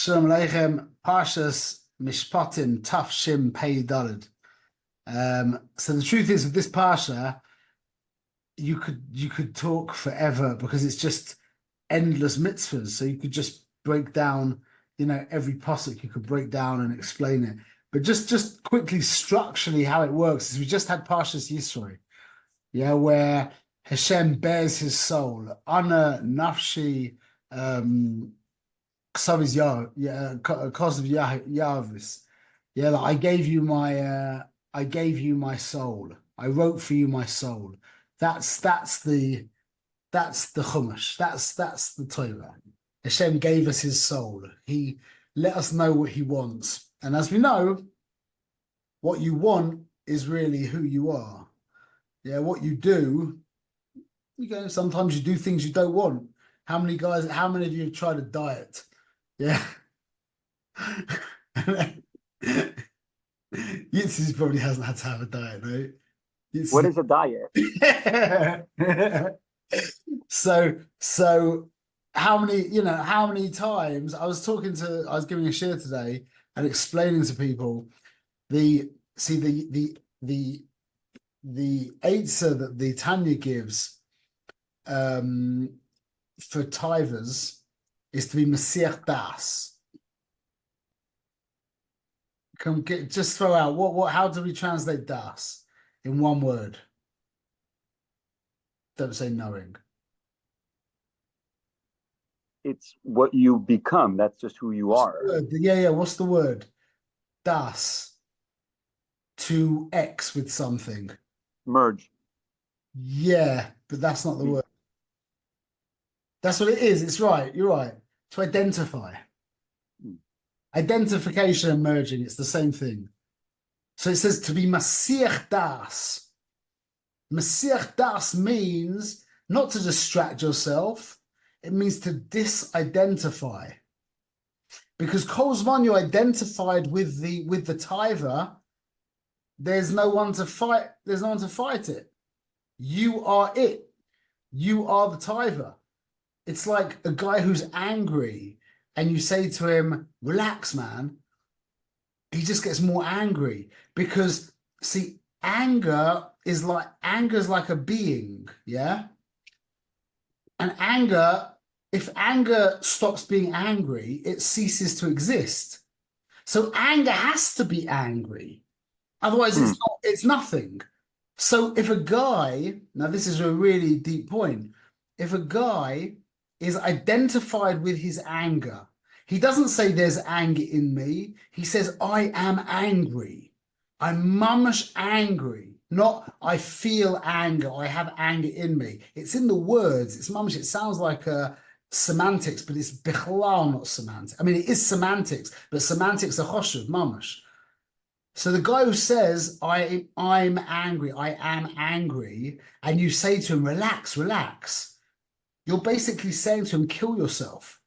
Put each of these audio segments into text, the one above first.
Shalom Aleichem, Parshas Mishpatim Taf Shim Pei Daled. So the truth is, with this parsha, you could talk forever because it's just endless mitzvahs. So you could just break down, every pasuk you could break down and explain it. But just quickly structurally how it works is we just had Parshas Yisro, where Hashem bears his soul, Ana Nafshi. Ksaviz cause of Yavis. Yeah, like I gave you my soul. I wrote for you my soul. That's the Chumash. That's the Torah. Hashem gave us his soul. He let us know what he wants. And as we know, what you want is really who you are. Yeah, what you do, sometimes you do things you don't want. How many of you have tried a diet? Yeah. Yitzi probably hasn't had to have a diet, right? What is a diet? So how many times I was giving a share today and explaining to people the answer that the Tanya gives for tithers is to be Mesiach Das. Just throw out how do we translate Das in one word? Don't say knowing. It's what you become. That's just who you are. Yeah. What's the word? Das. To X with something. Merge. Yeah, but that's not the word. That's what it is. It's right. You're right. To identify. Identification and merging, it's the same thing. So it says to be Masiach Das. Masiach Das means not to distract yourself. It means to disidentify. Because Kozman, you're identified with the tither, there's no one to fight. There's no one to fight it. You are it. You are the tither. It's like a guy who's angry and you say to him, relax, man. He just gets more angry because, see, anger is like a being, yeah? And if anger stops being angry, it ceases to exist. So anger has to be angry. Otherwise, it's nothing. So if a guy, now this is a really deep point, if a guy is identified with his anger. He doesn't say there's anger in me. He says, I am angry. I'm mamash angry. Not I feel anger. I have anger in me. It's in the words. It's mamash. It sounds like semantics, but it's bichlal, not semantics. I mean, it is semantics, but semantics are choshev, mamash. So the guy who says, I'm angry, I am angry, and you say to him, relax, relax. You're basically saying to him, kill yourself.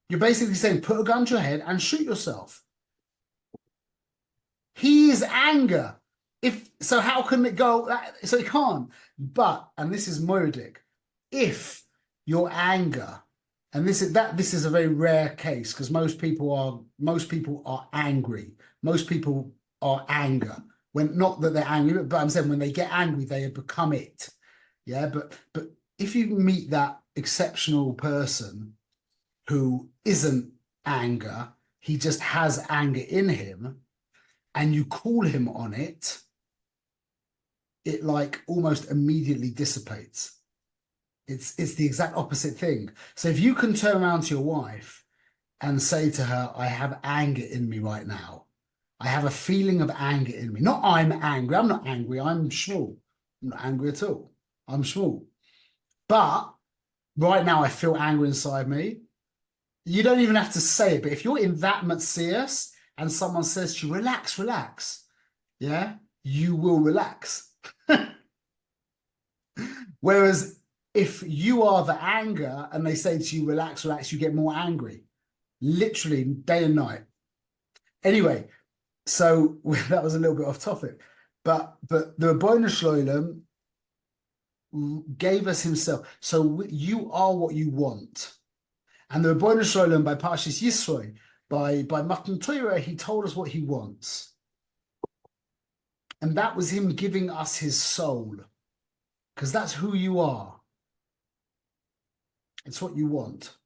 You're basically saying, put a gun to your head and shoot yourself. He is anger. So how can it go? So it can't. But, and this is moedic, if your anger, and this is a very rare case because most people are angry. Most people are anger. When not that they're angry, but I'm saying when they get angry, they have become it. Yeah, but if you meet that exceptional person who isn't anger, he just has anger in him, and you call him on it, it like almost immediately dissipates. It's the exact opposite thing. So if you can turn around to your wife and say to her, I have anger in me right now. I have a feeling of anger in me. Not I'm angry. I'm not angry. I'm shmuel. I'm not angry at all. I'm shmuel. But right now I feel anger inside me. You don't even have to say it, but if you're in that matzias and someone says to you, relax, relax, yeah, you will relax. Whereas if you are the anger and they say to you, relax, relax, you get more angry, literally day and night. Anyway, so that was a little bit off topic, but the Rebbeinu Shloim gave us himself. So you are what you want. And the Rebbeinu Shalom by Parshas Yisroi, by Matan Torah, he told us what he wants. And that was him giving us his soul. Because that's who you are. It's what you want.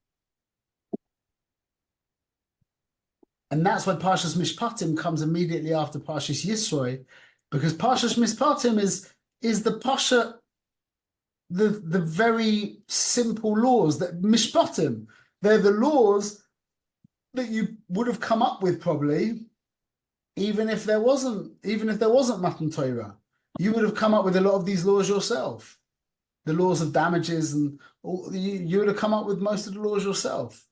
And that's why Parshas Mishpatim comes immediately after Parshas Yisroi, because Parshas Mishpatim is the Pasha, the very simple laws that Mishpatim, they're the laws that you would have come up with probably, even if there wasn't Matan Torah. You would have come up with a lot of these laws yourself. The laws of damages and all, you would have come up with most of the laws yourself.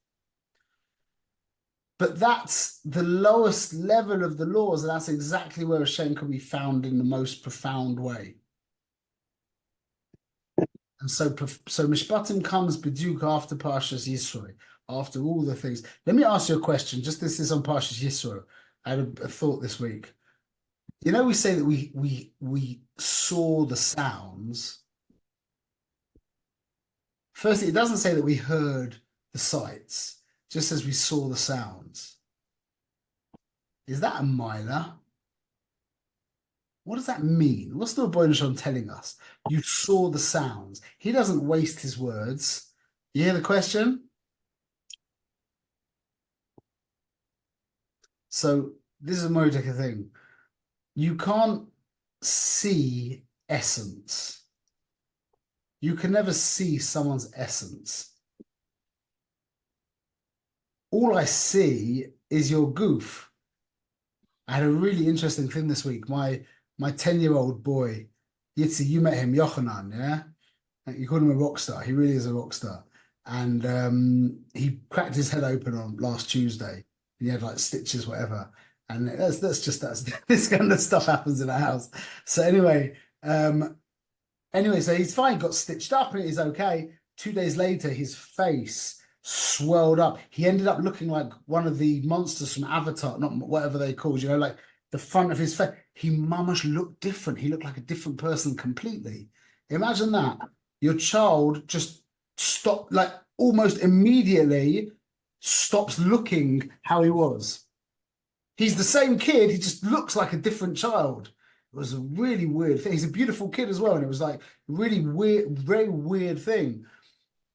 But that's the lowest level of the laws, and that's exactly where Hashem can be found in the most profound way. And so Mishpatim comes B'diuk after Parshas Yisroi, after all the things. Let me ask you a question. Just this is on Parshas Yisroi. I had a thought this week. You know, we say that we saw the sounds. Firstly, it doesn't say that we heard the sights. Just as we saw the sounds. Is that a minor? What does that mean? What's the Rebbeinu Shalom telling us? You saw the sounds. He doesn't waste his words. You hear the question? So this is a Mordecai thing. You can't see essence. You can never see someone's essence. All I see is your goof. I had a really interesting thing this week. My 10-year-old boy, Yitzi, you met him, Yochanan, yeah? You call him a rock star. He really is a rock star. And he cracked his head open on last Tuesday. He had like stitches, whatever. And that's this kind of stuff happens in our house. So anyway, so he's fine, got stitched up and he's okay. 2 days later, his face swelled up. He ended up looking like one of the monsters from Avatar, not whatever they called, you know, like the front of his face. He mamash looked different. He looked like a different person completely. Imagine that. Your child just stopped, like almost immediately stops looking how he was. He's the same kid. He just looks like a different child. It was a really weird thing. He's a beautiful kid as well. And it was like really weird, very weird thing.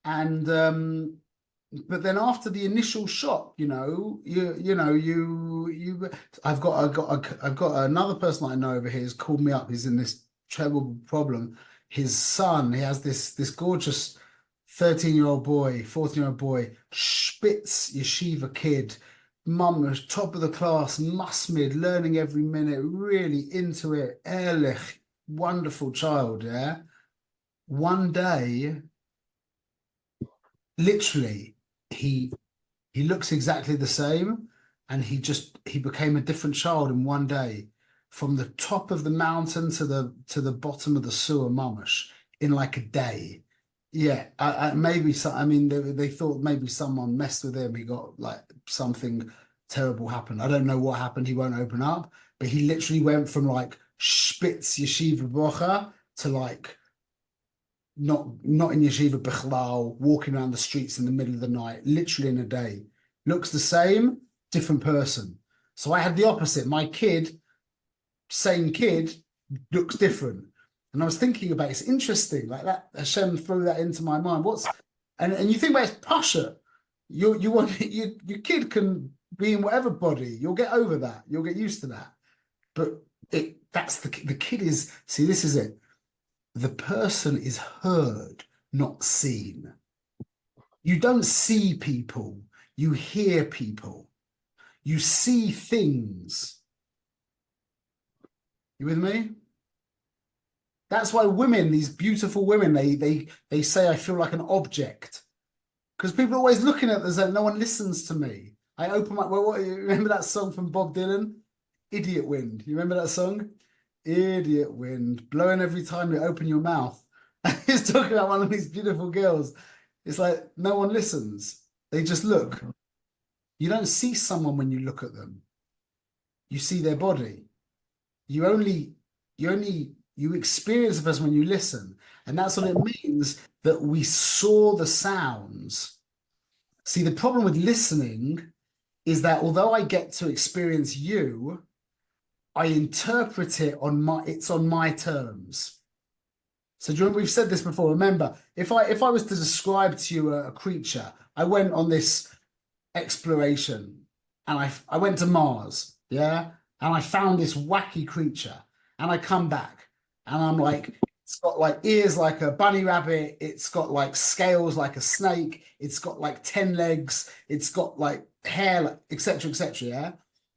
And, but then after the initial shock, I've got another person I know over here who's called me up. He's in this terrible problem. His son, he has this gorgeous 13-year-old boy, 14-year-old boy, Spitz yeshiva kid, mum was top of the class, masmid, learning every minute, really into it, ehrlich, wonderful child, yeah? One day, literally, he looks exactly the same, and he became a different child in one day, from the top of the mountain to the bottom of the sewer mamash in like a day. Yeah, maybe some. I mean, they thought maybe someone messed with him. He got like something terrible happened. I don't know what happened. He won't open up, but he literally went from like Spitz Yeshiva Brocha to like not in Yeshiva Bichlal, walking around the streets in the middle of the night, literally in a day. Looks the same, different person. So I had the opposite. My kid, same kid, looks different. And I was thinking about it's interesting, like that Hashem threw that into my mind. And you think about it's Pasha. Your kid can be in whatever body. You'll get over that. You'll get used to that. But that's the kid is, see, this is it. The person is heard, not seen. You don't see people, you hear people. You see things. You with me? That's why women, these beautiful women, they say I feel like an object. Because people are always looking at us and no one listens to me. I open my, you remember that song from Bob Dylan? Idiot Wind. You remember that song? Idiot wind, blowing every time you open your mouth. He's talking about one of these beautiful girls. It's like no one listens. They just look. You don't see someone when you look at them. You see their body. You experience a person when you listen. And that's what it means that we saw the sounds. See, the problem with listening is that although I get to experience you, I interpret it on my terms. So do you remember, we've said this before. Remember, if I was to describe to you a creature, I went on this exploration and I went to Mars, yeah, and I found this wacky creature, and I come back and I'm like, it's got like ears like a bunny rabbit, it's got like scales like a snake, it's got like 10 legs, it's got like hair, etc., etc. Yeah.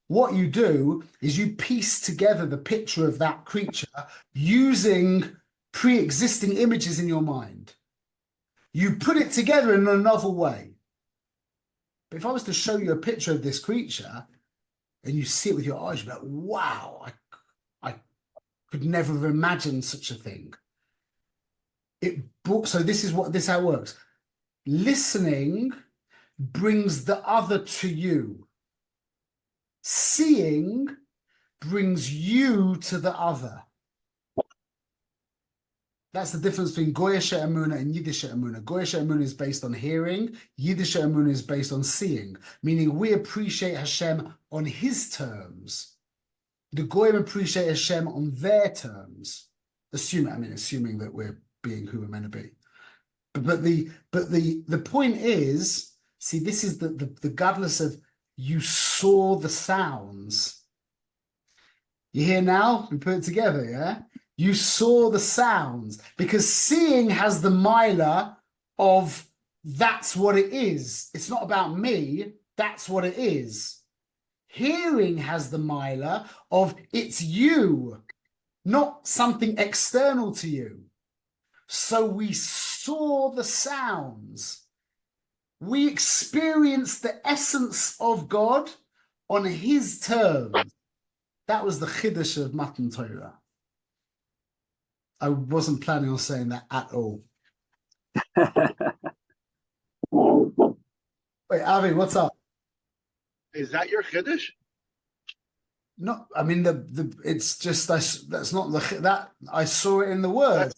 What you do is you piece together the picture of that creature using pre-existing images in your mind. You put it together in a novel way. But if I was to show you a picture of this creature and you see it with your eyes, you'd be like, wow, I could never have imagined such a thing. So this is how it works. Listening brings the other to you. Seeing brings you to the other. That's the difference between Goyische Emunah and Yiddische Emunah. Goyische Emunah is based on hearing. Yiddische Emunah is based on seeing, meaning we appreciate Hashem on his terms. The Goyim appreciate Hashem on their terms. Assuming that we're being who we're meant to be. But the point is, see, this is the godless of you saw the sounds. You hear now? We put it together, yeah? You saw the sounds, because seeing has the milah of that's what it is. It's not about me. That's what it is. Hearing has the milah of it's you, not something external to you. So we saw the sounds. We experienced the essence of God on his terms. That was the chiddush of Matan Torah. I wasn't planning on saying that at all. Wait, Avi, what's up? Is that your chiddush? No, I mean it's just that's not that I saw it in the words.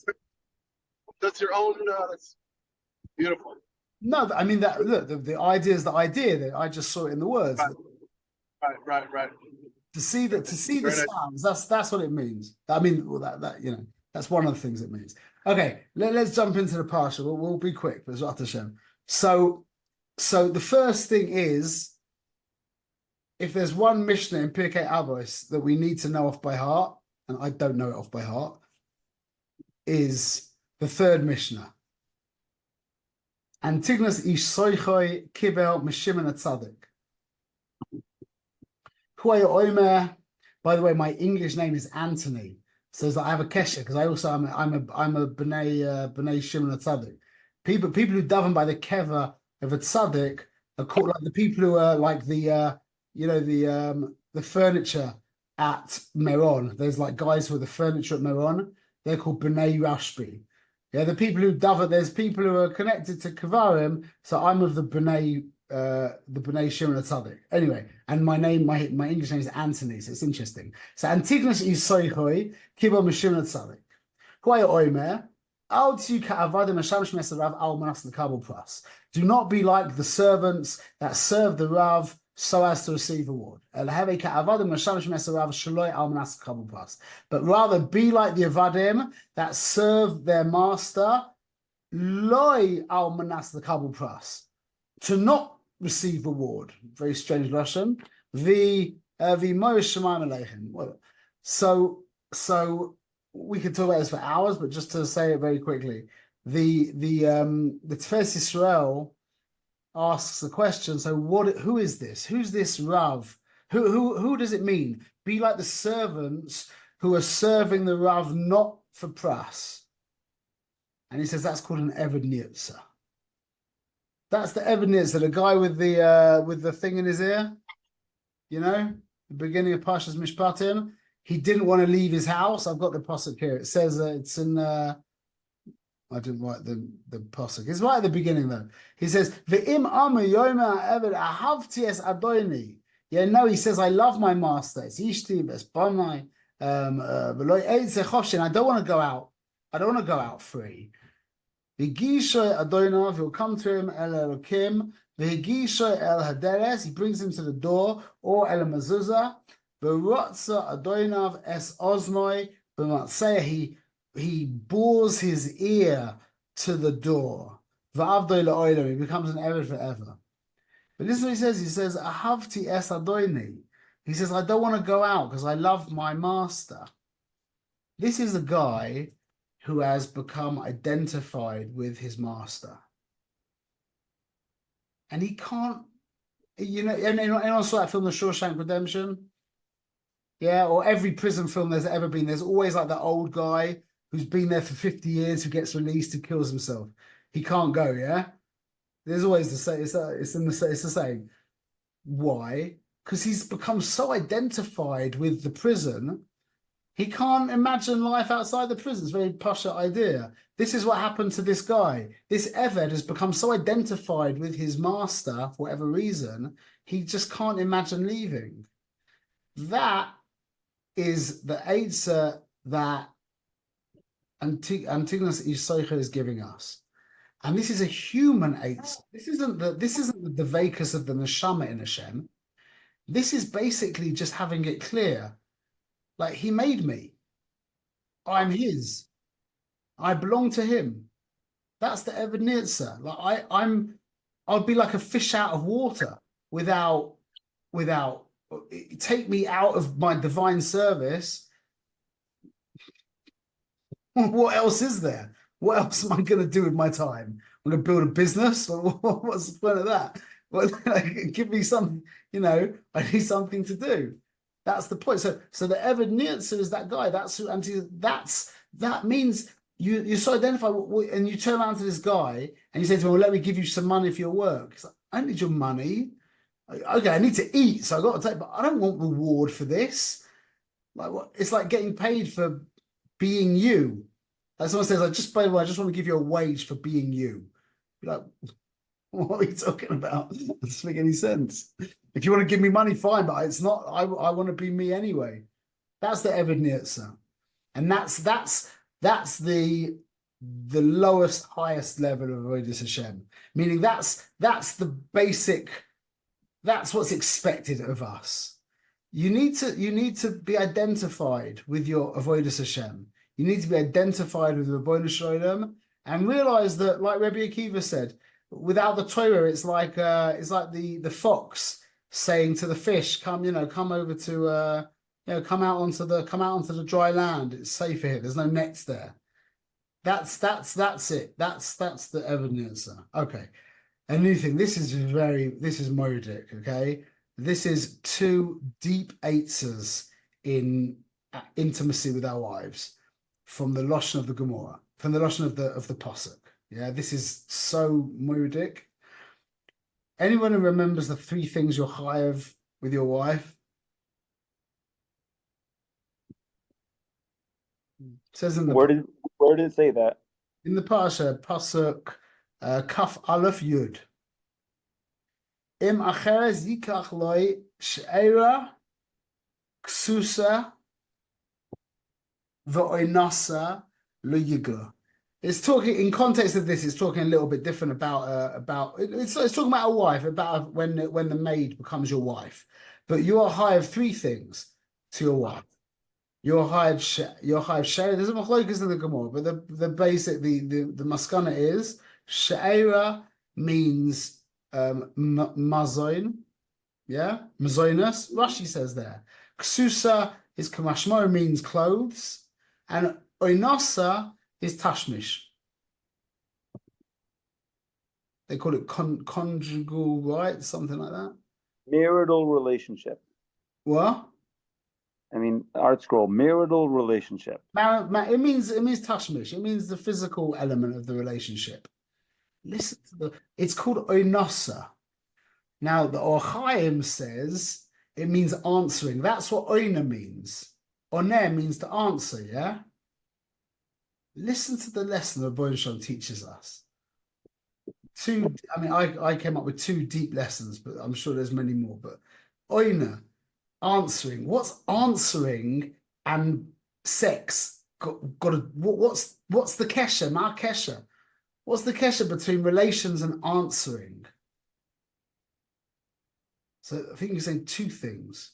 That's your own. That's beautiful. No, I mean that. Look, the idea is the idea that I just saw it in the words. Right. To see the sounds. That's what it means. I mean, well, that you know, that's one of the things it means. Okay, let's jump into the parsha. We'll be quick, but Zot Hashem. So the first thing is, if there's one Mishnah in Pirkei Avos that we need to know off by heart, and I don't know it off by heart, is the third Mishnah. Antigonus ish soichoi kibel Mishimon Atzadik. By the way, my English name is Anthony, so I have a kesher because I also I'm a bnei Shimon Atzadik. People who daven by the keva of a tzaddik are called like the people who are like the furniture at Meron. There's like guys who are the furniture at Meron. They're called bnei Rashbi. Yeah, the people who daven. There's people who are connected to Kavarim. So I'm of the bnei Shimon Atzadik. Anyway, and my English name is Anthony, so it's interesting. So Antigonus is soichoi kibo Mishimon Atzadik. Huaya oimer al tu ka'avadim hashamish mesarav al manas l'kabel pras. Do not be like the servants that serve the Rav so as to receive reward. But rather be like the Avadim that serve their master loy al manas l'kabel pras, to not receive reward. Very strange Russian. So we could talk about this for hours, but just to say it very quickly, the Tefes Yisrael asks the question. So who is this? Who's this Rav? Who does it mean? Be like the servants who are serving the Rav not for pras. And he says that's called an Eved Nirtza. That's the evidence that a guy with the thing in his ear, you know, the beginning of Pasha's Mishpatim, he didn't want to leave his house. I've got the pasuk here. It says it's in. I didn't write the pasuk. It's right at the beginning though. He says V'im amu yoma eved ahavti es adoni. Yeah, no, he says I love my master. It's ishti es banai v'lo eitze chofshin. I don't want to go out. I don't want to go out free. V'gishoy Adonov, he'll come to him, El Elokim. V'gishoy El Haderes, he brings him to the door, or El Mezuzah. V'rotza Adonov es Oznoi, B'matzeh, he bores his ear to the door. V'avdoi la'olam, he becomes an Eved forever. But this is what he says. He says, Ahavti es Adoni. He says, I don't want to go out because I love my master. This is a guy who has become identified with his master. And he can't, and anyone saw that film, The Shawshank Redemption? Yeah, or every prison film there's ever been, there's always like that old guy who's been there for 50 years, who gets released, who kills himself. He can't go, yeah? There's always the same, it's the same. Why? Because he's become so identified with the prison, he can't imagine life outside the prison. It's a very posh idea. This is what happened to this guy. This Eved has become so identified with his master, for whatever reason, he just can't imagine leaving. That is the Eitzah that Antigonus Isoicha is giving us. And this is a human Eitzah. This isn't the Dveikus of the Neshama in Hashem. This is basically just having it clear. Like, he made me. I'm his. I belong to him. That's the Eved Nirtzah. Like I'll be like a fish out of water without take me out of my divine service. What else is there? What else am I going to do with my time? I'm going to build a business? What's the point of that? Well, give me something, I need something to do. That's the point. So the Eved Nirtzah is that guy. That means you're so identified, and you turn around to this guy and you say to him, well, let me give you some money for your work. He's like, I don't need your money. Okay, I need to eat, so I got to take, but I don't want reward for this. Like, what? It's like getting paid for being you. Like someone says, by the way, I just want to give you a wage for being you. You're like, what are you talking about? It doesn't make any sense. If you want to give me money, fine, but it's not. I want to be me anyway. That's the Eved Nirtzah, and that's the lowest, highest level of Avodas Hashem. Meaning that's the basic. That's what's expected of us. You need to be identified with your Avodas Hashem. You need to be identified with Rebbeinu Shalom and realize that, like Rabbi Akiva said, without the Torah, it's like the fox saying to the fish, come over to come out onto the dry land. It's safe here. There's no nets there. That's it. That's the Eved Nirtzah. Okay. A new thing. This is Moedic, okay? This is two deep eitzes in intimacy with our wives from the Lashon of the Gemara, from the Lashon of the Pasuk. Yeah, this is so Moedic. Anyone who remembers the three things you're chayav with your wife? It says in the where did it say that? In the Pasha, Pasuk Kaf Aleph Yud. Im acheres yikach loy she'era ksusa v'oinasa lo yigla. It's talking in context of this. It's talking a little bit different about it's talking about a wife, about when the maid becomes your wife. But you are hired three things to your wife. You're hired share. There's a machlokas in the Gemara, but the basic the maskana is she'era means mazoin, yeah, mazoinus. Rashi says there. Ksusa is kamashmo, means clothes, and oinasa is tashmish. They call it conjugal rights, something like that. Marital relationship. What? I mean, art scroll, marital relationship. It means tashmish. It means the physical element of the relationship. Listen to it's called oinasa. Now the Or Chaim says it means answering. That's what oina means. Oner means to answer, yeah? Listen to the lesson that Rebbeinu Shalom teaches us. I came up with two deep lessons, but I'm sure there's many more. But oina, answering. What's answering and sex? What's the kesher? Ma kesher. What's the kesher between relations and answering? So I think you're saying two things.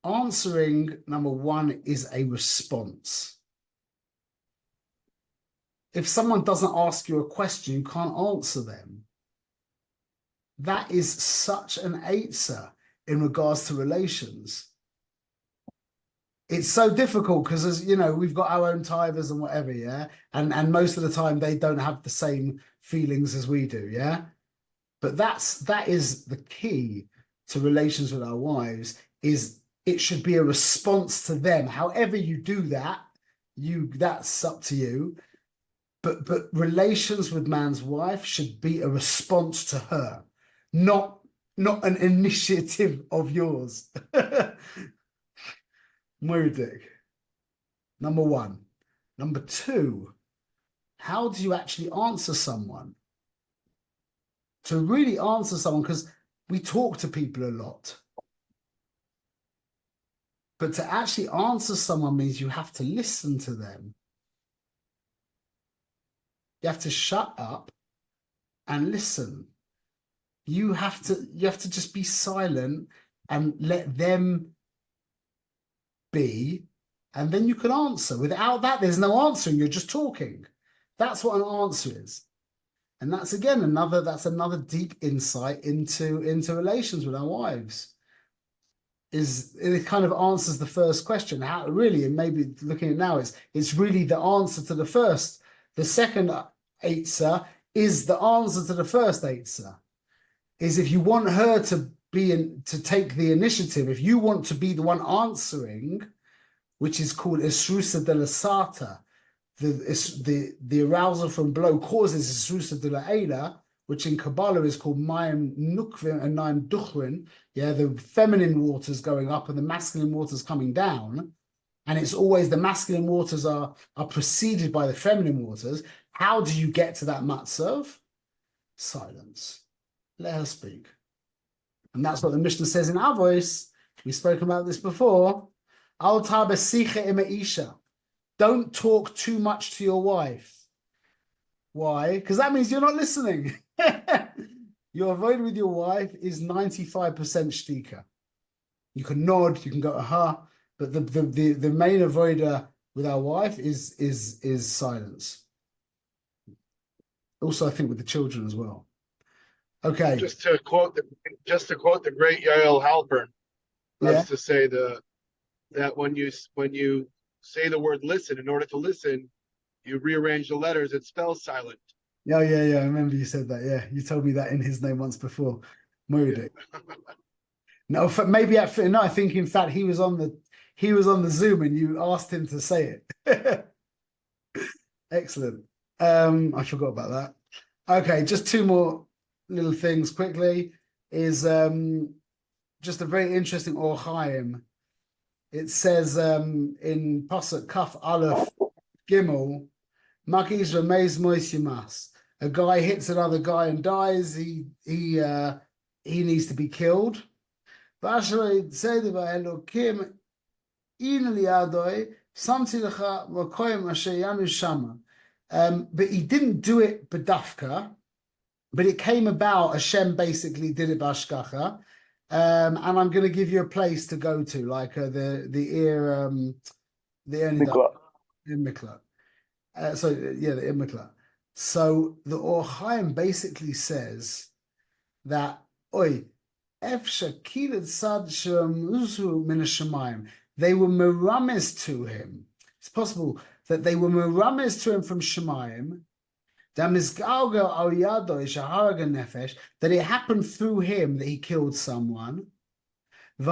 Answering, number one, is a response. If someone doesn't ask you a question, you can't answer them. That is such an eitzah in regards to relations. It's so difficult because, as you know, we've got our own tithers and whatever, yeah? And most of the time they don't have the same feelings as we do, yeah? But that is the key to relations with our wives, is it should be a response to them. However you do that, that's up to you. But relations with man's wife should be a response to her, not an initiative of yours. Moedig. Number one. Number two, how do you actually answer someone? To really answer someone, because we talk to people a lot. But to actually answer someone means you have to listen to them. You have to shut up and listen. You have to just be silent and let them be, and then you can answer. Without that, there's no answering. You're just talking. That's what an answer is. And that's again another deep insight into relations with our wives. It kind of answers the first question. How really, and maybe looking at it now, it's really the answer to the first. The second eitzah is the answer to the first eitzah. Is if you want her to take the initiative, if you want to be the one answering, which is called Isrusa de la Sata, the arousal from below causes Isrusa de la Eila, which in Kabbalah is called Mayim Nukvin and Naim Duchrin, yeah, the feminine waters going up and the masculine waters coming down, and it's always the masculine waters are preceded by the feminine waters. How do you get to that matzav? Silence. Let her speak. And that's what the Mishnah says in our voice. We've spoken about this before. Al tabesicha ima isha. Don't talk too much to your wife. Why? Because that means you're not listening. Your avoid with your wife is 95% shtika. You can nod, you can go aha, but the main avoider with our wife is silence. Also, I think with the children as well. Okay. Just to quote the great Yael Halpern, loves to say that when you say the word listen, in order to listen, you rearrange the letters. It spells silent. Yeah. I remember you said that. Yeah, you told me that in his name once before. Moedik. No, I think in fact he was on the Zoom and you asked him to say it. Excellent. I forgot about that. Okay, just two more little things quickly. Is just a very interesting Or Chaim. It says in Pasuk Kaf Aleph Gimel, Makis Ramez Moisimas. A guy hits another guy and dies. He needs to be killed. But he didn't do it bedafka, but it came about. Hashem basically did it bashkacha, and I'm going to give you a place to go to, like the Mikla. The Imikla. So the Or Chaim basically says that they were merames to him. It's possible that they were merames to him from Shemayim, that it happened through him that he killed someone. He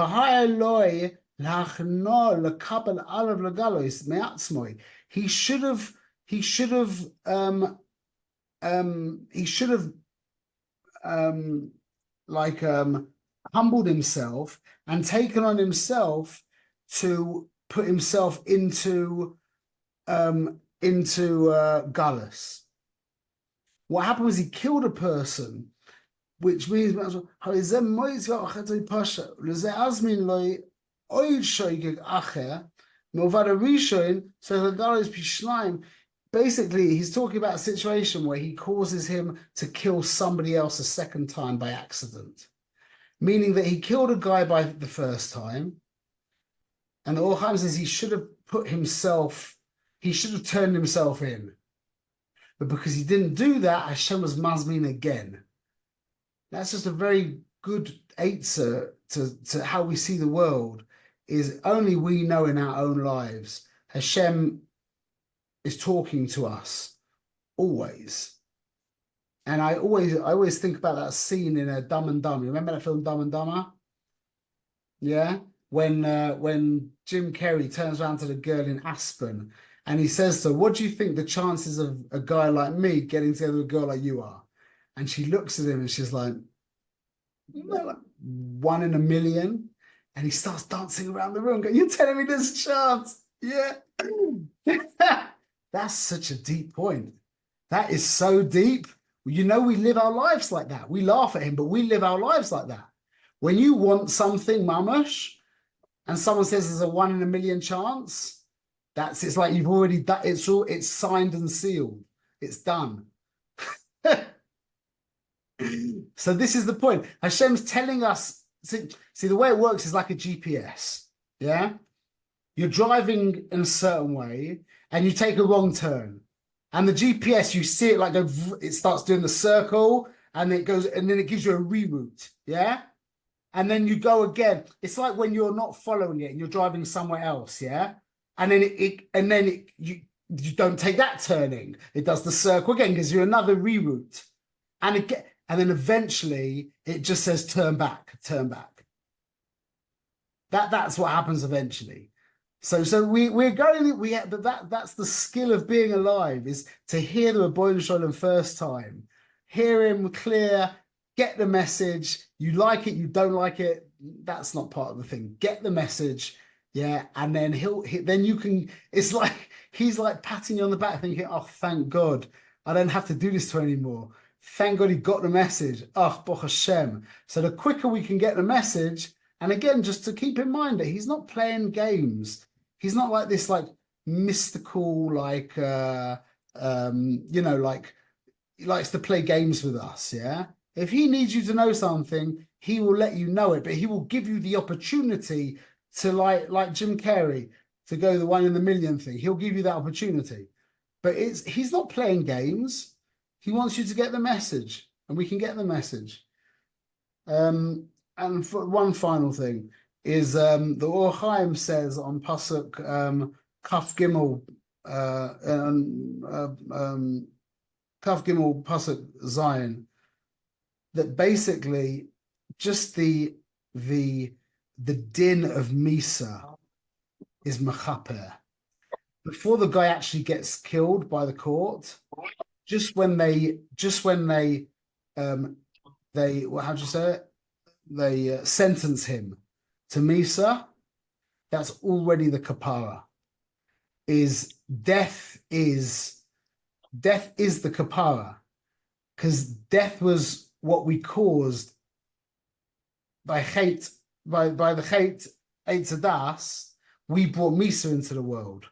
should have humbled himself and taken on himself to put himself into galus. What happened was he killed a person, which means basically he's talking about a situation where he causes him to kill somebody else a second time by accident, meaning that he killed a guy by the first time, and the Or Chaim says he should have turned himself in. But because he didn't do that, Hashem was mazmin again. That's just a very good answer to how we see the world, is only we know in our own lives. Hashem is talking to us always. And I always think about that scene in Dumb and Dumber. You remember that film Dumb and Dumber? Yeah? When Jim Carrey turns around to the girl in Aspen and he says to her, what do you think the chances of a guy like me getting together with a girl like you are? And she looks at him and she's like, well, like 1 in a million. And he starts dancing around the room going, you're telling me there's a chance? Yeah. That's such a deep point. That is so deep. You know, we live our lives like that. We laugh at him, but we live our lives like that. When you want something, mamash, and someone says there's a 1 in a million chance, it's like you've already done. It's signed and sealed. It's done. So this is the point. Hashem's telling us. See, the way it works is like a GPS. Yeah, you're driving in a certain way, and you take a wrong turn, and the GPS, you see it like it starts doing the circle, and it goes, and then it gives you a reroute. Yeah. And then you go again. It's like when you're not following it and you're driving somewhere else, yeah. And then you don't take that turning. It does the circle again, gives you another reroute, and then eventually it just says turn back, turn back. That's what happens eventually. So we're going. That's the skill of being alive, is to hear the Rebbeinu Shalom first time, hear him clear. Get the message. You like it, you don't like it. That's not part of the thing. Get the message, yeah, and then then you can. It's like he's like patting you on the back, thinking, "Oh, thank God, I don't have to do this to him anymore. Thank God he got the message. Oh, Baruch Hashem." So the quicker we can get the message, and again, just to keep in mind that he's not playing games. He's not like this, like mystical, like like he likes to play games with us, yeah. If he needs you to know something, he will let you know it, but he will give you the opportunity to, like Jim Carrey, to go the 1 in a million thing. He'll give you that opportunity, but he's not playing games. He wants you to get the message, and we can get the message. And for one final thing is the Or Chaim says on Pasuk Kaf Gimel Kaf Gimel Pasuk Zion, that basically just the din of Misa is mechaper. Before the guy actually gets killed by the court, just when they how do you say it? They sentence him to Misa, that's already the kapara. Death is the kapara, because death was what we caused by hate, by the hate Eitzadas. We brought Misa into the world,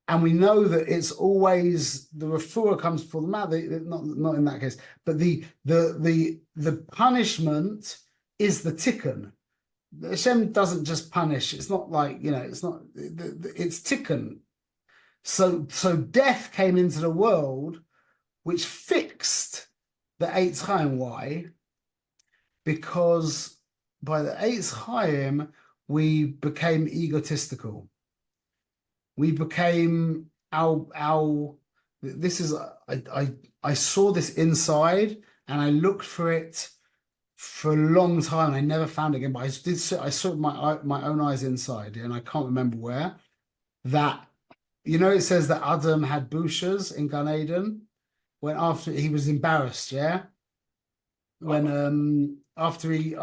and we know that it's always the refuah comes before the matter. Not in that case, but the punishment is the tikkun. Hashem doesn't just punish. It's not like, it's not. It's tikkun. So death came into the world, which fixed the Eitz Chaim. Why? Because by the Eitz Chaim, we became egotistical. We became this is, I saw this inside, and I looked for it for a long time. I never found it again, but I saw my own eyes inside, and I can't remember where. That, it says that Adam had bushas in Gan Eden when after he was embarrassed, yeah. When after the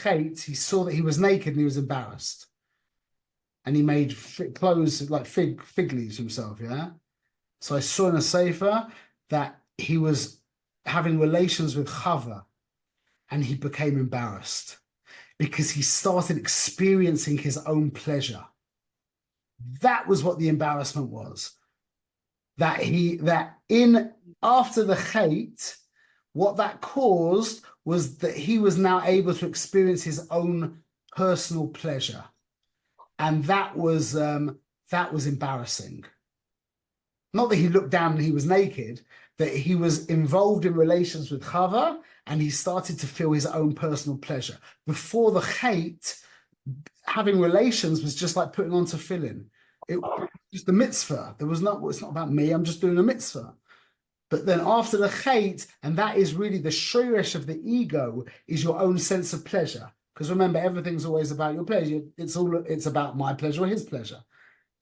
chait, he saw that he was naked and he was embarrassed, and he made clothes like fig leaves himself, yeah. So I saw in a sefer that he was having relations with Chava, and he became embarrassed because he started experiencing his own pleasure. That was what the embarrassment was. After the hate, what that caused was that he was now able to experience his own personal pleasure. And that was embarrassing. Not that he looked down and he was naked, that he was involved in relations with Chava and he started to feel his own personal pleasure. Before the hate, having relations was just like putting on tefillin. It was just a mitzvah. It's not about me, I'm just doing a mitzvah. But then after the hate, and that is really the shoresh of the ego, is your own sense of pleasure. Because remember, everything's always about your pleasure. It's about my pleasure or his pleasure.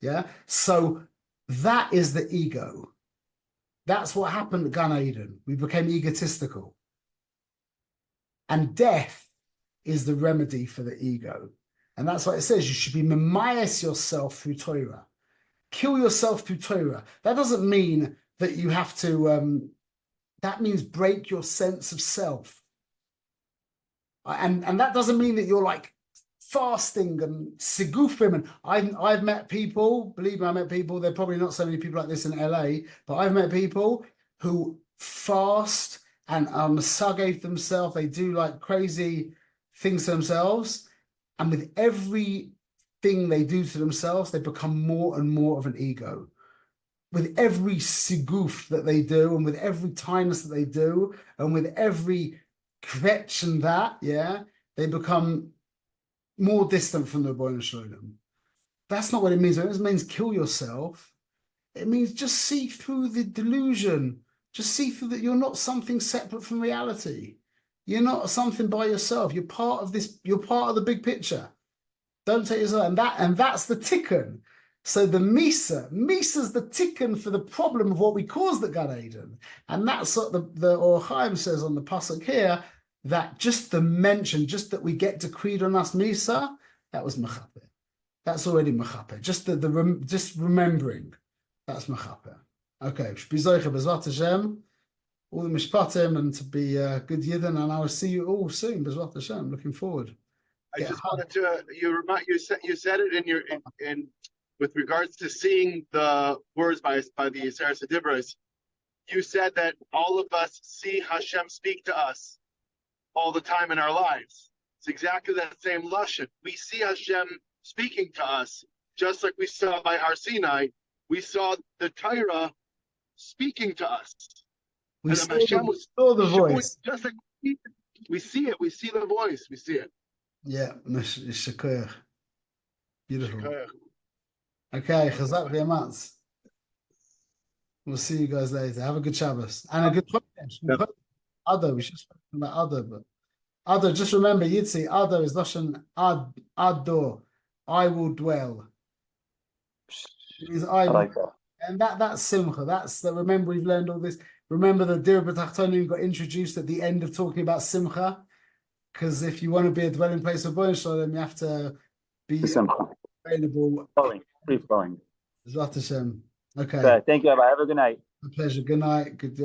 Yeah. So that is the ego. That's what happened at Gan Eden. We became egotistical. And death is the remedy for the ego. And that's what it says. You should be memayes yourself through Torah. Kill yourself through Torah. That doesn't mean that you have to, that means break your sense of self. And that doesn't mean that you're like fasting and sigufim. And I've met people, believe me, I met people, there are probably not so many people like this in LA, but I've met people who fast and masagate themselves. They do like crazy things to themselves. And with every thing they do to themselves, they become more and more of an ego. With every siguf that they do, and with every kindness that they do, and with every kvetch and that, yeah, they become more distant from the Rebbeinu Shalom. That's not what it means. It doesn't mean kill yourself. It means just see through the delusion. Just see through that you're not something separate from reality. You're not something by yourself. You're part of this. You're part of the big picture. Don't take yourself. And that's the tikkun. So the misa's the tikkun for the problem of what we caused at Gan Eden. And that's what the Or Chaim says on the pasuk here, that just the mention, just that we get decreed on us misa, that was mechaper. That's already mechaper. Just just remembering, that's mechaper. Okay, Shpizoicha Bezrat Hashem, all the mishpatim, and to be good yidden, and I will see you all soon. Bezrat Hashem, looking forward. I just wanted to you said it in with regards to seeing the words by the Yisrael Sedibras. You said that all of us see Hashem speak to us all the time in our lives. It's exactly that same lashon. We see Hashem speaking to us, just like we saw by Har Sinai. We saw the Torah speaking to us. We saw the voice. Just like we see it. We see the voice. We see it. Yeah, beautiful. Okay, chazak v'yamatz. We'll see you guys later. Have a good Shabbos and a good Chodesh. Ado, we should speak about Ado, but Ado, just remember, Yitzi, Ado is Lashon Ado. I will dwell. I like that. And that's Simcha. That's that. Remember, we've learned all this. Remember that Dira B'Tachtonim got introduced at the end of talking about Simcha, because if you want to be a dwelling place of B'nai Shalom, you have to be available. Free flowing. Zat Hashem. Okay. Thank you, Abba. Have a good night. A pleasure. Good night. Good.